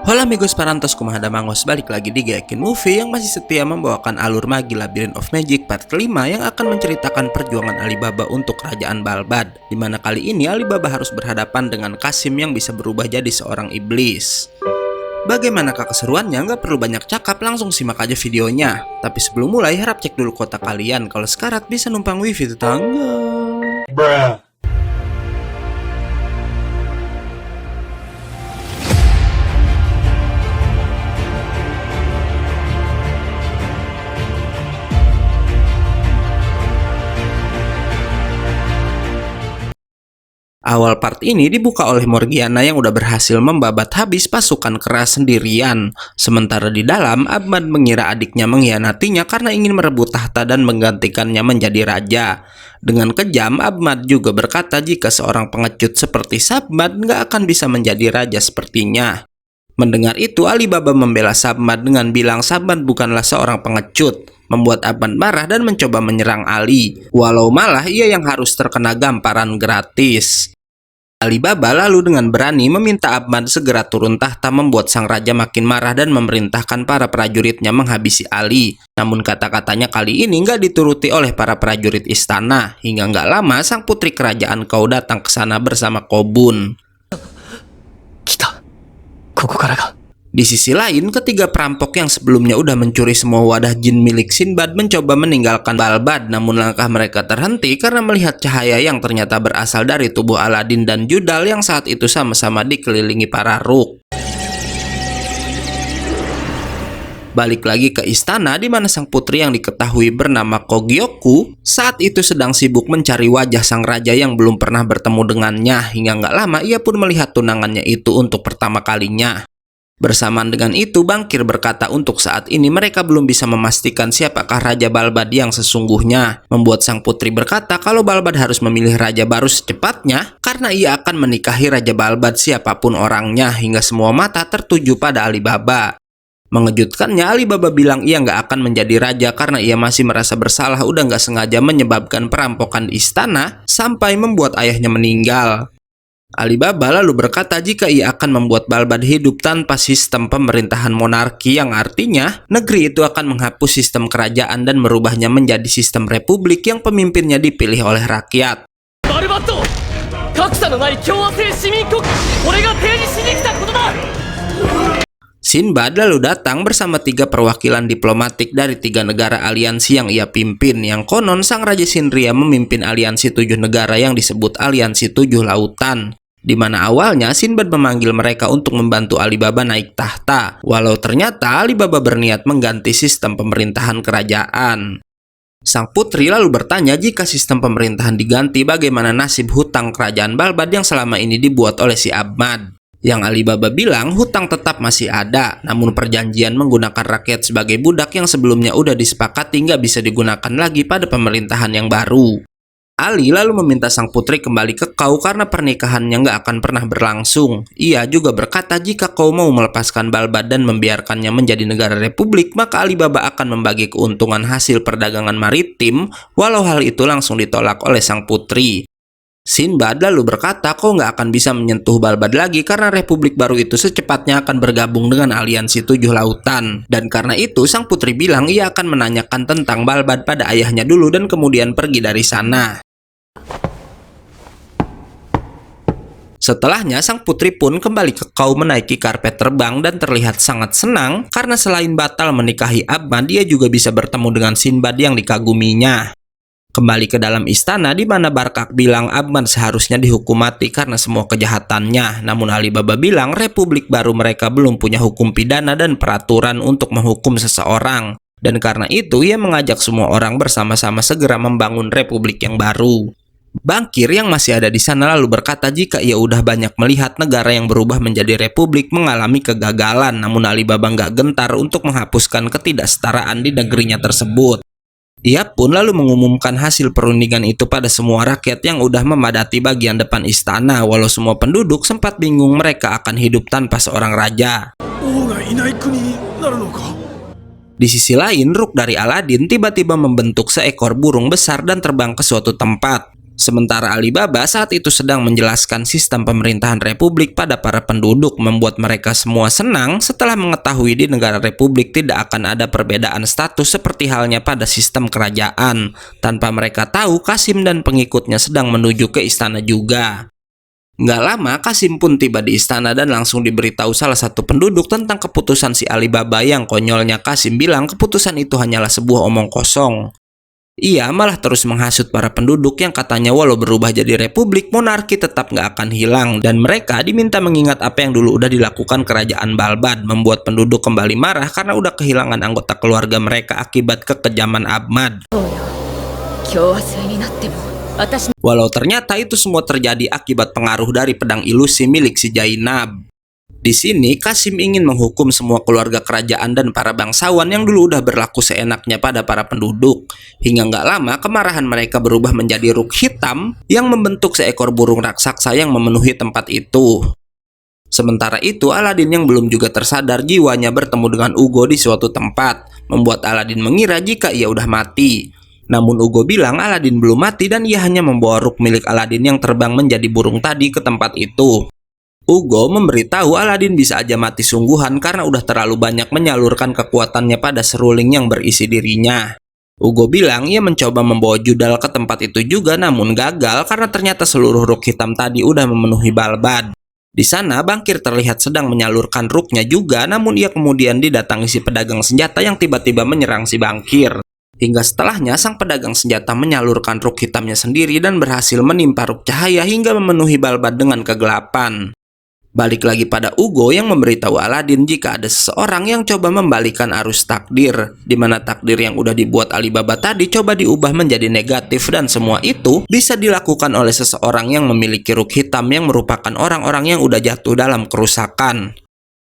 Hola amigos parantos kumaha mangos, balik lagi di Gayakin Movie yang masih setia membawakan alur magi Labyrinth of Magic part kelima yang akan menceritakan perjuangan Alibaba untuk kerajaan Balbad, dimana kali ini Alibaba harus berhadapan dengan Kasim yang bisa berubah jadi seorang iblis. Bagaimanakah keseruannya? Nggak perlu banyak cakap, langsung simak aja videonya. Tapi sebelum mulai harap cek dulu kota kalian, kalau sekarat bisa numpang wifi tetangga. Bruh. Awal part ini dibuka oleh Morgiana yang udah berhasil membabat habis pasukan keras sendirian. Sementara di dalam, Ahmad mengira adiknya mengkhianatinya karena ingin merebut tahta dan menggantikannya menjadi raja. Dengan kejam, Ahmad juga berkata jika seorang pengecut seperti Sabmad nggak akan bisa menjadi raja sepertinya. Mendengar itu, Alibaba membela Sabmad dengan bilang Sabmad bukanlah seorang pengecut, membuat Ahmad marah dan mencoba menyerang Ali. Walau malah ia yang harus terkena gamparan gratis. Alibaba lalu dengan berani meminta Ahmad segera turun tahta, membuat sang raja makin marah dan memerintahkan para prajuritnya menghabisi Ali. Namun kata-katanya kali ini nggak dituruti oleh para prajurit istana. Hingga nggak lama sang putri kerajaan Kau datang ke sana bersama Kobun. Di sisi lain, ketiga perampok yang sebelumnya udah mencuri semua wadah jin milik Sinbad mencoba meninggalkan Balbad, namun langkah mereka terhenti karena melihat cahaya yang ternyata berasal dari tubuh Aladin dan Judal yang saat itu sama-sama dikelilingi para Rook. Balik lagi ke istana di mana sang putri yang diketahui bernama Kogyoku saat itu sedang sibuk mencari wajah sang raja yang belum pernah bertemu dengannya. Hingga nggak lama ia pun melihat tunangannya itu untuk pertama kalinya. Bersamaan dengan itu, Bangkir berkata untuk saat ini mereka belum bisa memastikan siapakah Raja Balbad yang sesungguhnya. Membuat sang putri berkata kalau Balbad harus memilih raja baru secepatnya karena ia akan menikahi Raja Balbad siapapun orangnya, hingga semua mata tertuju pada Alibaba. Mengejutkannya, Alibaba bilang ia nggak akan menjadi raja karena ia masih merasa bersalah udah nggak sengaja menyebabkan perampokan di istana sampai membuat ayahnya meninggal. Alibaba lalu berkata jika ia akan membuat Balbad hidup tanpa sistem pemerintahan monarki, yang artinya negeri itu akan menghapus sistem kerajaan dan merubahnya menjadi sistem republik yang pemimpinnya dipilih oleh rakyat. Sinbad lalu datang bersama 3 perwakilan diplomatik dari 3 negara aliansi yang ia pimpin, yang konon sang Raja Sindria memimpin aliansi 7 negara yang disebut aliansi 7 lautan. Di mana awalnya Sinbad memanggil mereka untuk membantu Alibaba naik tahta, walau ternyata Alibaba berniat mengganti sistem pemerintahan kerajaan. Sang putri lalu bertanya jika sistem pemerintahan diganti bagaimana nasib hutang kerajaan Balbad yang selama ini dibuat oleh si Ahmad. Yang Alibaba bilang hutang tetap masih ada, namun perjanjian menggunakan rakyat sebagai budak yang sebelumnya udah disepakati nggak bisa digunakan lagi pada pemerintahan yang baru. Ali lalu meminta sang putri kembali ke Kau karena pernikahannya nggak akan pernah berlangsung. Ia juga berkata jika Kau mau melepaskan Balbad dan membiarkannya menjadi negara republik, maka Alibaba akan membagi keuntungan hasil perdagangan maritim, walau hal itu langsung ditolak oleh sang putri. Sinbad lalu berkata Kau nggak akan bisa menyentuh Balbad lagi karena republik baru itu secepatnya akan bergabung dengan aliansi 7 lautan. Dan karena itu sang putri bilang ia akan menanyakan tentang Balbad pada ayahnya dulu dan kemudian pergi dari sana. Setelahnya sang putri pun kembali ke Kau menaiki karpet terbang dan terlihat sangat senang karena selain batal menikahi Ahmad, dia juga bisa bertemu dengan Sinbad yang dikaguminya. Kembali ke dalam istana di mana Barkak bilang Ahmad seharusnya dihukum mati karena semua kejahatannya. Namun Alibaba bilang republik baru mereka belum punya hukum pidana dan peraturan untuk menghukum seseorang. Dan karena itu ia mengajak semua orang bersama-sama segera membangun republik yang baru. Bangkir yang masih ada di sana lalu berkata jika ia udah banyak melihat negara yang berubah menjadi republik mengalami kegagalan, namun Alibaba nggak gentar untuk menghapuskan ketidaksetaraan di negerinya tersebut. Ia pun lalu mengumumkan hasil perundingan itu pada semua rakyat yang udah memadati bagian depan istana, walau semua penduduk sempat bingung mereka akan hidup tanpa seorang raja. Di sisi lain, Rook dari Aladin tiba-tiba membentuk seekor burung besar dan terbang ke suatu tempat. Sementara Alibaba saat itu sedang menjelaskan sistem pemerintahan republik pada para penduduk, membuat mereka semua senang setelah mengetahui di negara republik tidak akan ada perbedaan status seperti halnya pada sistem kerajaan. Tanpa mereka tahu, Qasim dan pengikutnya sedang menuju ke istana juga. Nggak lama, Qasim pun tiba di istana dan langsung diberitahu salah satu penduduk tentang keputusan si Alibaba. Yang konyolnya, Qasim bilang keputusan itu hanyalah sebuah omong kosong. Ia malah terus menghasut para penduduk yang katanya walau berubah jadi republik, monarki tetap nggak akan hilang, dan mereka diminta mengingat apa yang dulu udah dilakukan kerajaan Balbad, membuat penduduk kembali marah karena udah kehilangan anggota keluarga mereka akibat kekejaman Ahmad. Walau ternyata itu semua terjadi akibat pengaruh dari pedang ilusi milik si Jainab. Di sini, Qasim ingin menghukum semua keluarga kerajaan dan para bangsawan yang dulu udah berlaku seenaknya pada para penduduk. Hingga nggak lama, kemarahan mereka berubah menjadi ruk hitam yang membentuk seekor burung raksasa yang memenuhi tempat itu. Sementara itu, Aladin yang belum juga tersadar jiwanya bertemu dengan Ugo di suatu tempat, membuat Aladin mengira jika ia udah mati. Namun Ugo bilang Aladin belum mati dan ia hanya membawa ruk milik Aladin yang terbang menjadi burung tadi ke tempat itu. Ugo memberitahu Aladin bisa aja mati sungguhan karena udah terlalu banyak menyalurkan kekuatannya pada seruling yang berisi dirinya. Ugo bilang ia mencoba membawa Judal ke tempat itu juga namun gagal karena ternyata seluruh ruk hitam tadi udah memenuhi Balbad. Di sana Bangkir terlihat sedang menyalurkan ruknya juga, namun ia kemudian didatangi si pedagang senjata yang tiba-tiba menyerang si Bangkir. Hingga setelahnya sang pedagang senjata menyalurkan ruk hitamnya sendiri dan berhasil menimpa ruk cahaya hingga memenuhi Balbad dengan kegelapan. Balik lagi pada Ugo yang memberitahu Aladin jika ada seseorang yang coba membalikan arus takdir, di mana takdir yang udah dibuat Alibaba tadi coba diubah menjadi negatif, dan semua itu bisa dilakukan oleh seseorang yang memiliki ruk hitam yang merupakan orang-orang yang udah jatuh dalam kerusakan.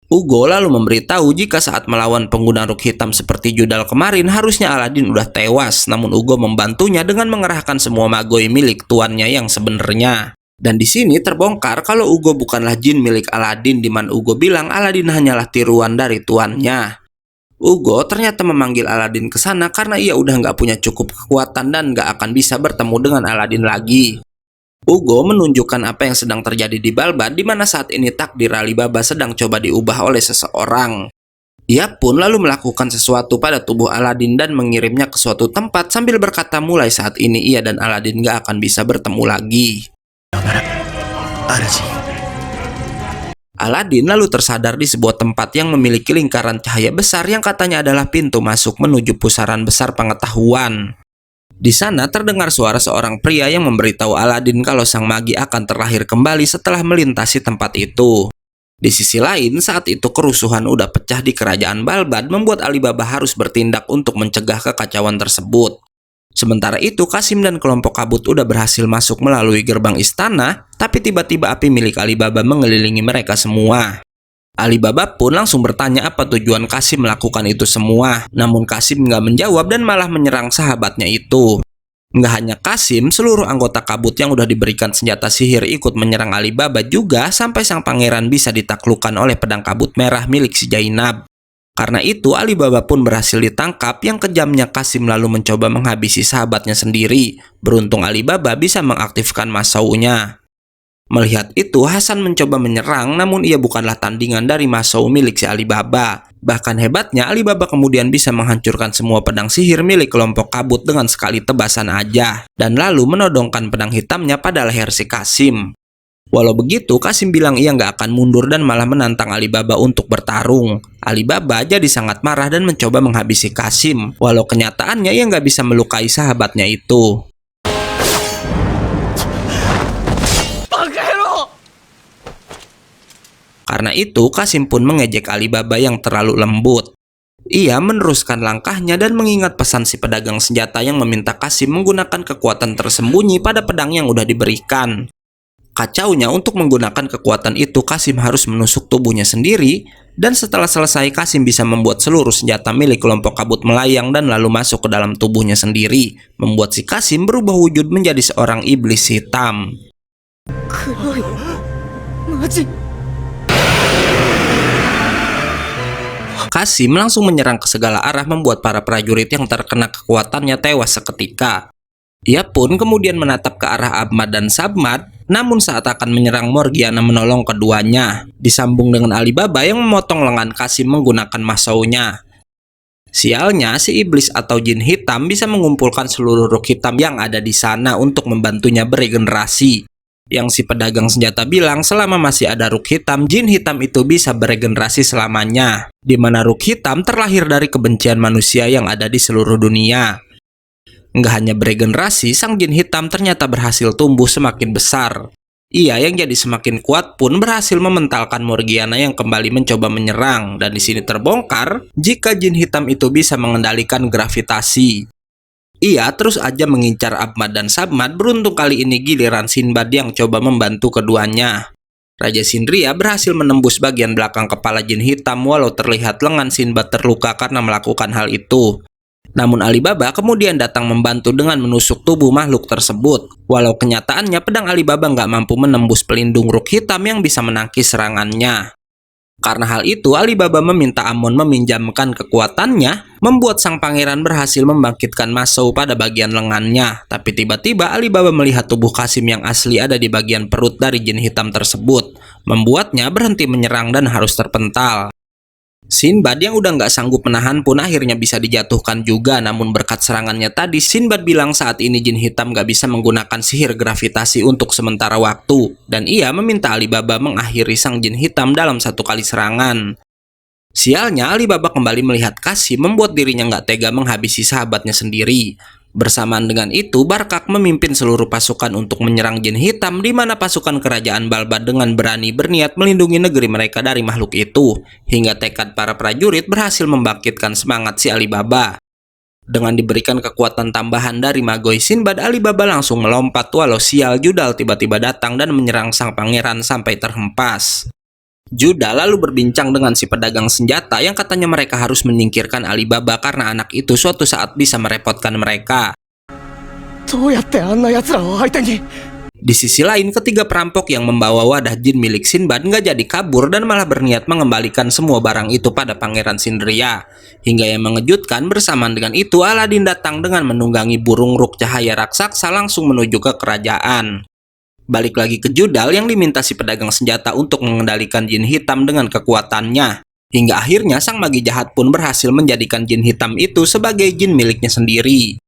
Ugo lalu memberitahu jika saat melawan pengguna ruk hitam seperti Judal kemarin harusnya Aladin udah tewas, namun Ugo membantunya dengan mengerahkan semua magoi milik tuannya yang sebenarnya. Dan di sini terbongkar kalau Ugo bukanlah jin milik Aladin, di mana Ugo bilang Aladin hanyalah tiruan dari tuannya. Ugo ternyata memanggil Aladin ke sana karena ia udah nggak punya cukup kekuatan dan nggak akan bisa bertemu dengan Aladin lagi. Ugo menunjukkan apa yang sedang terjadi di Balbad, di mana saat ini takdir Alibaba sedang coba diubah oleh seseorang. Ia pun lalu melakukan sesuatu pada tubuh Aladin dan mengirimnya ke suatu tempat sambil berkata mulai saat ini ia dan Aladin nggak akan bisa bertemu lagi. Aladin lalu tersadar di sebuah tempat yang memiliki lingkaran cahaya besar yang katanya adalah pintu masuk menuju pusaran besar pengetahuan. Di sana terdengar suara seorang pria yang memberitahu Aladin kalau sang magi akan terlahir kembali setelah melintasi tempat itu. Di sisi lain, saat itu kerusuhan udah pecah di kerajaan Balbad, membuat Alibaba harus bertindak untuk mencegah kekacauan tersebut. Sementara itu, Qasim dan kelompok kabut udah berhasil masuk melalui gerbang istana, tapi tiba-tiba api milik Alibaba mengelilingi mereka semua. Alibaba pun langsung bertanya apa tujuan Qasim melakukan itu semua, namun Qasim nggak menjawab dan malah menyerang sahabatnya itu. Nggak hanya Qasim, seluruh anggota kabut yang udah diberikan senjata sihir ikut menyerang Alibaba juga, sampai sang pangeran bisa ditaklukkan oleh pedang kabut merah milik si Jainab. Karena itu, Alibaba pun berhasil ditangkap. Yang kejamnya, Qasim lalu mencoba menghabisi sahabatnya sendiri. Beruntung Alibaba bisa mengaktifkan Masaunya. Melihat itu, Hasan mencoba menyerang, namun ia bukanlah tandingan dari Masau milik si Alibaba. Bahkan hebatnya, Alibaba kemudian bisa menghancurkan semua pedang sihir milik kelompok kabut dengan sekali tebasan aja, dan lalu menodongkan pedang hitamnya pada leher si Qasim. Walau begitu, Qasim bilang ia nggak akan mundur dan malah menantang Alibaba untuk bertarung. Alibaba jadi sangat marah dan mencoba menghabisi Qasim, walau kenyataannya ia nggak bisa melukai sahabatnya itu. Karena itu, Qasim pun mengejek Alibaba yang terlalu lembut. Ia meneruskan langkahnya dan mengingat pesan si pedagang senjata yang meminta Qasim menggunakan kekuatan tersembunyi pada pedang yang udah diberikan. Kacaunya, untuk menggunakan kekuatan itu Qasim harus menusuk tubuhnya sendiri, dan setelah selesai Qasim bisa membuat seluruh senjata milik kelompok kabut melayang dan lalu masuk ke dalam tubuhnya sendiri, membuat si Qasim berubah wujud menjadi seorang iblis hitam. Qasim langsung menyerang ke segala arah, membuat para prajurit yang terkena kekuatannya tewas seketika. Ia pun kemudian menatap ke arah Ahmad dan Sabmat, namun saat akan menyerang Morgiana menolong keduanya, disambung dengan Alibaba yang memotong lengan Qasim menggunakan masaunya. Sialnya, si iblis atau jin hitam bisa mengumpulkan seluruh Rukh hitam yang ada di sana untuk membantunya beregenerasi. Yang si pedagang senjata bilang selama masih ada Rukh hitam, jin hitam itu bisa beregenerasi selamanya, di mana Rukh hitam terlahir dari kebencian manusia yang ada di seluruh dunia. Nggak hanya beregenerasi, sang jin hitam ternyata berhasil tumbuh semakin besar. Ia yang jadi semakin kuat pun berhasil mementalkan Morgiana yang kembali mencoba menyerang, dan di sini terbongkar jika jin hitam itu bisa mengendalikan gravitasi. Ia terus aja mengincar Ahmad dan Sabmat, beruntung kali ini giliran Sinbad yang coba membantu keduanya. Raja Sindria berhasil menembus bagian belakang kepala jin hitam walau terlihat lengan Sinbad terluka karena melakukan hal itu. Namun Alibaba kemudian datang membantu dengan menusuk tubuh makhluk tersebut. Walau kenyataannya pedang Alibaba nggak mampu menembus pelindung Rukh hitam yang bisa menangkis serangannya. Karena hal itu, Alibaba meminta Amon meminjamkan kekuatannya, membuat sang pangeran berhasil membangkitkan Masau pada bagian lengannya. Tapi tiba-tiba Alibaba melihat tubuh Qasim yang asli ada di bagian perut dari jin hitam tersebut, membuatnya berhenti menyerang dan harus terpental. Sinbad yang udah nggak sanggup menahan pun akhirnya bisa dijatuhkan juga, namun berkat serangannya tadi, Sinbad bilang saat ini jin hitam nggak bisa menggunakan sihir gravitasi untuk sementara waktu, dan ia meminta Alibaba mengakhiri sang jin hitam dalam satu kali serangan. Sialnya, Alibaba kembali melihat Qasim membuat dirinya nggak tega menghabisi sahabatnya sendiri. Bersamaan dengan itu, Barkak memimpin seluruh pasukan untuk menyerang jin hitam, di mana pasukan kerajaan Balbat dengan berani berniat melindungi negeri mereka dari makhluk itu, hingga tekad para prajurit berhasil membangkitkan semangat si Alibaba. Dengan diberikan kekuatan tambahan dari Magoi Sinbad, Alibaba langsung melompat walau sial Judal tiba-tiba datang dan menyerang sang pangeran sampai terhempas. Juda lalu berbincang dengan si pedagang senjata yang katanya mereka harus menyingkirkan Alibaba karena anak itu suatu saat bisa merepotkan mereka. Di sisi lain, ketiga perampok yang membawa wadah jin milik Sinbad nggak jadi kabur dan malah berniat mengembalikan semua barang itu pada Pangeran Sindria. Hingga yang mengejutkan, bersamaan dengan itu Aladin datang dengan menunggangi burung Rukh cahaya raksasa langsung menuju ke kerajaan. Balik lagi ke Judal yang diminta si pedagang senjata untuk mengendalikan jin hitam dengan kekuatannya. Hingga akhirnya sang magi jahat pun berhasil menjadikan jin hitam itu sebagai jin miliknya sendiri.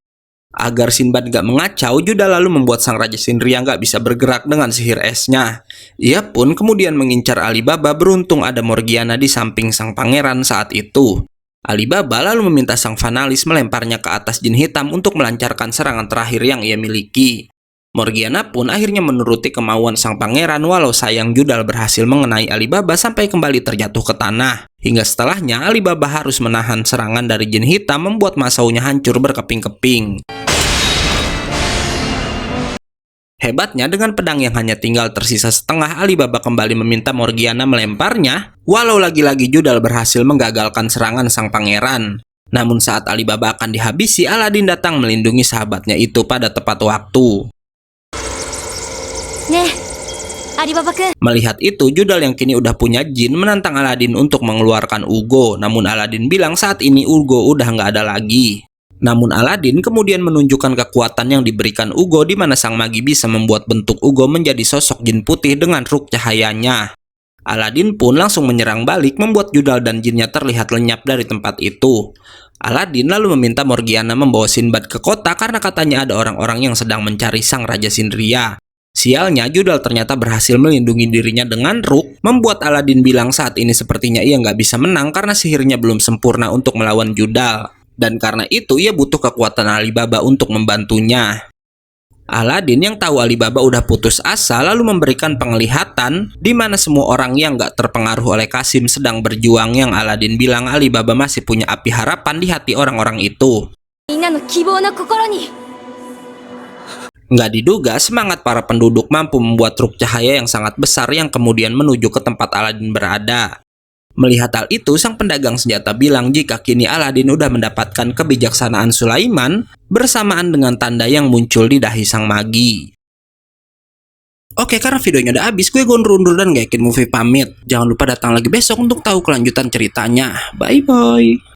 Agar Sinbad gak mengacau, Judal lalu membuat sang Raja Sindria gak bisa bergerak dengan sihir esnya. Ia pun kemudian mengincar Alibaba, beruntung ada Morgiana di samping sang pangeran saat itu. Alibaba lalu meminta sang Fanalis melemparnya ke atas jin hitam untuk melancarkan serangan terakhir yang ia miliki. Morgiana pun akhirnya menuruti kemauan sang pangeran walau sayang Judal berhasil mengenai Alibaba sampai kembali terjatuh ke tanah. Hingga setelahnya Alibaba harus menahan serangan dari jin hitam membuat masaunya hancur berkeping-keping. Hebatnya dengan pedang yang hanya tinggal tersisa setengah, Alibaba kembali meminta Morgiana melemparnya walau lagi-lagi Judal berhasil menggagalkan serangan sang pangeran. Namun saat Alibaba akan dihabisi, Aladin datang melindungi sahabatnya itu pada tepat waktu. Melihat itu, Judal yang kini udah punya jin menantang Aladin untuk mengeluarkan Ugo. Namun Aladin bilang saat ini Ugo udah nggak ada lagi. Namun Aladin kemudian menunjukkan kekuatan yang diberikan Ugo, di mana sang magi bisa membuat bentuk Ugo menjadi sosok jin putih dengan Rukh cahayanya. Aladin pun langsung menyerang balik, membuat Judal dan jinnya terlihat lenyap dari tempat itu. Aladin lalu meminta Morgiana membawa Sinbad ke kota karena katanya ada orang-orang yang sedang mencari sang Raja Sindria. Sialnya, Judal ternyata berhasil melindungi dirinya dengan Rukh, membuat Aladin bilang saat ini sepertinya ia nggak bisa menang karena sihirnya belum sempurna untuk melawan Judal. Dan karena itu ia butuh kekuatan Alibaba untuk membantunya. Aladin yang tahu Alibaba udah putus asa lalu memberikan penglihatan di mana semua orang yang nggak terpengaruh oleh Qasim sedang berjuang, yang Aladin bilang Alibaba masih punya api harapan di hati orang-orang itu. Nggak diduga, semangat para penduduk mampu membuat Rukh cahaya yang sangat besar yang kemudian menuju ke tempat Aladin berada. Melihat hal itu, sang pedagang senjata bilang jika kini Aladin udah mendapatkan kebijaksanaan Sulaiman bersamaan dengan tanda yang muncul di dahi sang magi. Oke, karena videonya udah habis, gue undur dan gak yakin movie pamit. Jangan lupa datang lagi besok untuk tahu kelanjutan ceritanya. Bye-bye.